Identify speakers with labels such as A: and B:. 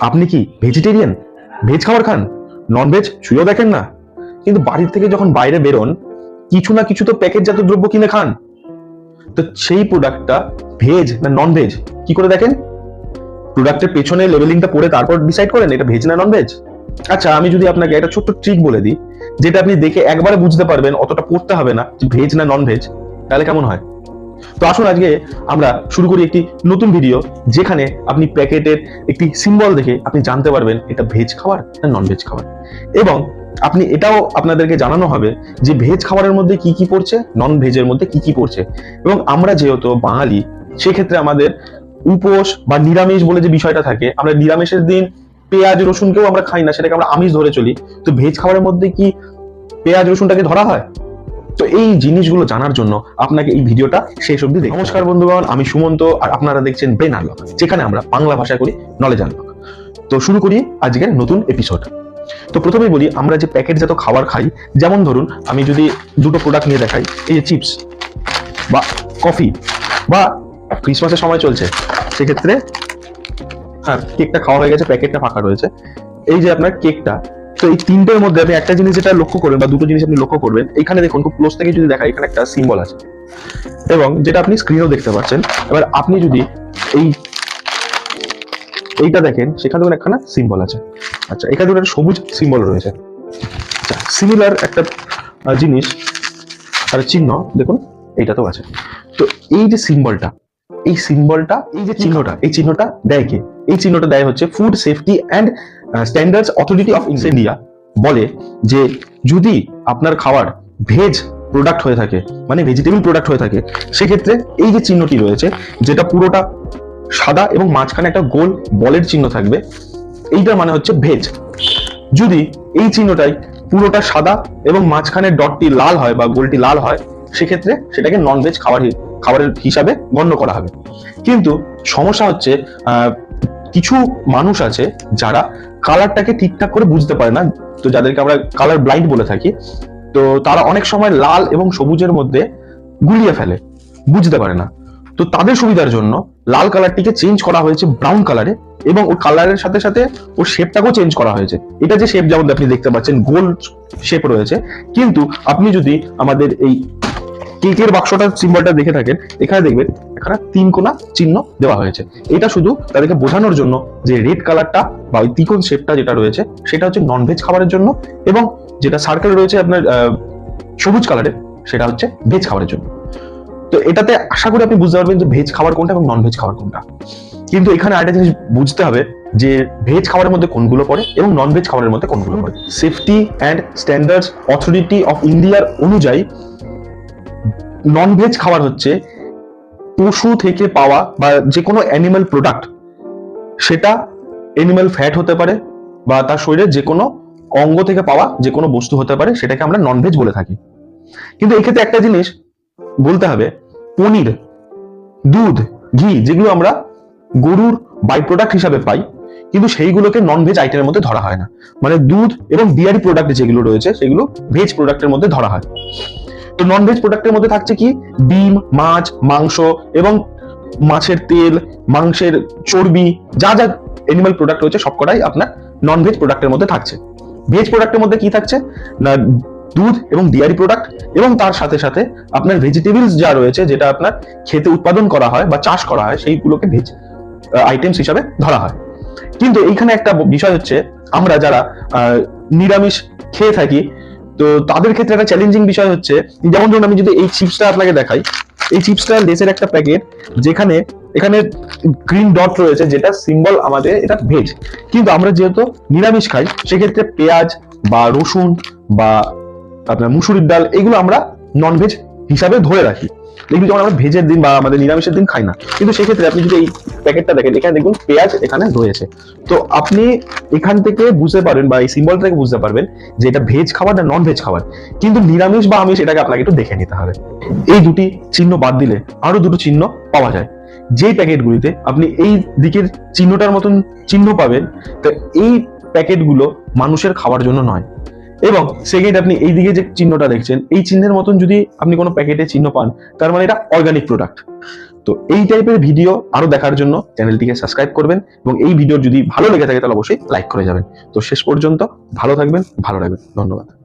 A: আপনি কি vegetarian? Veg খাবার খান? নন ভেজ ছুঁয়েও দেখেন না? কিন্তু বাড়ির থেকে যখন বাইরে বেরোন, কিছু না কিছু তো প্যাকেটজাত দ্রব্য কিনে খান। তো সেই প্রোডাক্টটা ভেজ না নন ভেজ কি করে দেখেন? প্রোডাক্টের পেছনে লেবেলিংটা পড়ে তারপর ডিসাইড করেন এটা ভেজ না নন ভেজ। আচ্ছা, আমি যদি আপনাকে একটা ছোট্ট ট্রিক বলে দিই, যেটা আপনি দেখে একবারে বুঝতে পারবেন, অতটা পড়তে হবে না যে ভেজ না নন ভেজ, তাহলে কেমন হয়? তো আসুন আজকে আমরা শুরু করি একটি নতুন ভিডিও, যেখানে আপনি প্যাকেটের একটি সিম্বল দেখে আপনি জানতে পারবেন এটা ভেজ খাবার না নন ভেজ খাবার। এবং আপনি এটাও আপনাদেরকে জানানো হবে যে ভেজ খাবারের মধ্যে কি কি পড়ছে, নন ভেজের মধ্যে কি কি পড়ছে। এবং আমরা যেহেতু বাঙালি, সেক্ষেত্রে আমাদের উপোস বা নিরামিষ বলে যে বিষয়টা থাকে, আমরা নিরামিষের দিন পেঁয়াজ রসুনকেও আমরা খাই না, সেটাকে আমরা আমিষ ধরে চলি। তো ভেজ খাবারের মধ্যে কি পেঁয়াজ রসুনটাকে ধরা হয়? তো এই জিনিসগুলো জানার জন্য আপনাকে এই ভিডিওটা শেষ অবধি দেখুন। নমস্কার বন্ধুগণ, আমি সুমন্ত আর আপনারা দেখছেন ব্রেন আনলক, যেখানে আমরা বাংলা ভাষায় করি নলেজ আনলক। তো শুরু করি আজকের নতুন এপিসোড। তো প্রথমেই বলি, আমরা যে প্যাকেটজাত খাবার খাই, যেমন ধরুন আমি যদি দুটো প্রোডাক্ট নিয়ে দেখাই, এই যে চিপস বা কফি বা ক্রিসমাসের সময় চলছে, সেক্ষেত্রে হ্যাঁ কেকটা খাওয়া হয়ে গেছে, প্যাকেটটা ফাঁকা রয়েছে। এই যে আপনার কেকটা, তো এই তিনটের মধ্যে আপনি একটা জিনিস যেটা লক্ষ্য করবেন বা দুটো জিনিস আপনি লক্ষ্য করবেন, এখানে দেখুন খুব ক্লোজ থেকে যদি দেখাই, এখানে একটা সিম্বল আছে এবং যেটা আপনি স্ক্রিনেও দেখতে পাচ্ছেন। এবার আপনি যদি এইটা দেখেন, সেখানে দেখুন একখানা সিম্বল আছে। আচ্ছা, এখানে দেখুন একটা সবুজ সিম্বল রয়েছে। আচ্ছা, সিমিলার একটা জিনিস আর চিহ্ন দেখুন এইটাতেও আছে। তো এই যে সিম্বলটা, এই যে চিহ্নটা, এই চিহ্নটা দেয় কে? এই চিহ্নটা দেয় হচ্ছে food safety and standards authority of India. বলে যে যদি আপনার খাবার ভেজ প্রোডাক্ট হয়ে থাকে, মানে ভেজিটেবল প্রোডাক্ট হয়ে থাকে, সেক্ষেত্রে এই যে চিহ্নটি রয়েছে, যেটা পুরোটা সাদা এবং মাঝখানে একটা গোল বলের চিহ্ন থাকবে, এইটার মানে হচ্ছে ভেজ। যদি এই চিহ্নটাই পুরোটা সাদা এবং মাঝখানে ডটটি লাল হয় বা গোলটি লাল হয়, সেক্ষেত্রে সেটাকে নন ভেজ খাবারের হিসাবে গণ্য করা হবে। কিন্তু সমস্যা হচ্ছে কিছু মানুষ আছে যারা কালারটাকে ঠিকঠাক করে বুঝতে পারে না, তো যাদেরকে আমরা কালার ব্লাইন্ড বলে থাকি। তো তারা অনেক সময় লাল এবং সবুজের মধ্যে গুলিয়ে ফেলে, বুঝতে পারে না। তো তাদের সুবিধার জন্য লাল কালারটিকে চেঞ্জ করা হয়েছে ব্রাউন কালারে, এবং ওর কালারের সাথে সাথে ওর শেপটাকেও চেঞ্জ করা হয়েছে। এটা যে শেপ, যেমন আপনি দেখতে পাচ্ছেন গোল শেপ রয়েছে, কিন্তু আপনি যদি আমাদের এই কেকের বাক্সটার সিম্বলটা দেখে থাকেন, এখানে দেখবেন এখানে 3 কোণা চিহ্ন দেওয়া হয়েছে। এটা শুধু তাদেরকে বোঝানোর জন্য যে রেড কালারটা বা ওই ত্রিকোণ শেপটা যেটা রয়েছে, সেটা হচ্ছে নন ভেজ খাবারের জন্য, এবং যেটা সার্কেল রয়েছে আপনার সবুজ কালারের, সেটা হচ্ছে ভেজ খাবারের জন্য। তো এটাতে আশা করি আপনি বুঝতে পারবেন যে ভেজ খাবার কোনটা এবং নন ভেজ খাবার কোনটা। কিন্তু এখানে আরেকটা জিনিস বুঝতে হবে যে ভেজ খাবারের মধ্যে কোনগুলো পড়ে এবং নন ভেজ খাবারের মধ্যে কোনগুলো পড়ে। Safety and standards authority of ইন্ডিয়ার অনুযায়ী নন ভেজ খাবার হচ্ছে পশু থেকে পাওয়া বা যে কোনো অ্যানিমাল প্রোডাক্ট, সেটা অ্যানিমাল ফ্যাট হতে পারে বা তার শরীরে যে কোনো অঙ্গ থেকে পাওয়া যে কোনো বস্তু হতে পারে, সেটাকে আমরা নন ভেজ বলে থাকি। কিন্তু এক্ষেত্রে একটা জিনিস বলতে হবে, পনির, দুধ, ঘি, যেগুলো আমরা গরুর বাই প্রোডাক্ট হিসাবে পাই, কিন্তু সেইগুলোকে নন ভেজ আইটেমের মধ্যে ধরা হয় না। মানে দুধ এবং ডেয়ারি প্রোডাক্ট যেগুলো রয়েছে, সেগুলো ভেজ প্রোডাক্টের মধ্যে ধরা হয়। তো নন ভেজ প্রোডাক্টের মধ্যে থাকছে কি? ডিম, মাছ, মাংস এবং মাছের তেল, মাংসের চর্বি, যা যা এনিম্যাল প্রোডাক্ট রয়েছে সবকটাই আপনার নন ভেজ প্রোডাক্টের মধ্যে থাকছে। ভেজ প্রোডাক্টের মধ্যে কি থাকছে না, দুধ এবং ডেয়ারি প্রোডাক্ট, এবং তার সাথে সাথে আপনার ভেজিটেবলস যা রয়েছে, যেটা আপনার খেতে উৎপাদন করা হয় বা চাষ করা হয়, সেইগুলোকে ভেজ আইটেমস হিসাবে ধরা হয়। কিন্তু এইখানে একটা বিষয় হচ্ছে, আমরা যারা নিরামিষ খেয়ে থাকি, তো তাদের ক্ষেত্রে একটা চ্যালেঞ্জিং বিষয় হচ্ছে, যেমন ধরুন আমি যদি এই চিপসটা আপনাকে দেখাই, এই চিপসটা লেসের একটা প্যাকেট, যেখানে এখানে গ্রিন ডট রয়েছে, যেটা সিম্বল আমাদের এটা ভেজ। কিন্তু আমরা যেহেতু নিরামিষ খাই, সেক্ষেত্রে পেঁয়াজ বা রসুন বা আপনার মুসুরির ডাল, এগুলো আমরা নন ভেজ হিসাবে ধরে রাখি। দেখবি যখন আমরা ভেজের দিন বা আমাদের নিরামিষের দিন খাই না, কিন্তু সেক্ষেত্রে আপনি যদি এই প্যাকেটটা দেখেন, এখানে দেখুন পেঁয়াজ এখানে রয়েছে। তো আপনি এখান থেকে বুঝতে পারবেন বা এই সিম্বল থেকে বুঝতে পারবেন যে এটা ভেজ খাবার না নন ভেজ খাবার। কিন্তু নিরামিষ বা আমিষ, এটাকে আপনাকে একটু দেখে নিতে হবে। এই দুটি চিহ্ন বাদ দিলে আরো দুটো চিহ্ন পাওয়া যায়, যেই প্যাকেটগুলিতে আপনি এই দিকের চিহ্নটার মতন চিহ্ন পাবেন। তো এই প্যাকেটগুলো মানুষের খাওয়ার জন্য নয়, এবং সেকেন্ড, আপনি এইদিকে যে চিহ্নটা দেখছেন, এই চিহ্নের মতন যদি আপনি কোনো প্যাকেটে চিহ্ন পান, তার মানে এটা অর্গানিক প্রোডাক্ট। তো এই টাইপের ভিডিও আরো দেখার জন্য চ্যানেলটিকে সাবস্ক্রাইব করবেন, এবং এই ভিডিও যদি ভালো লেগে থাকে তাহলে অবশ্যই লাইক করে যাবেন। তো শেষ পর্যন্ত ভালো থাকবেন, ভালো রাখবেন। ধন্যবাদ।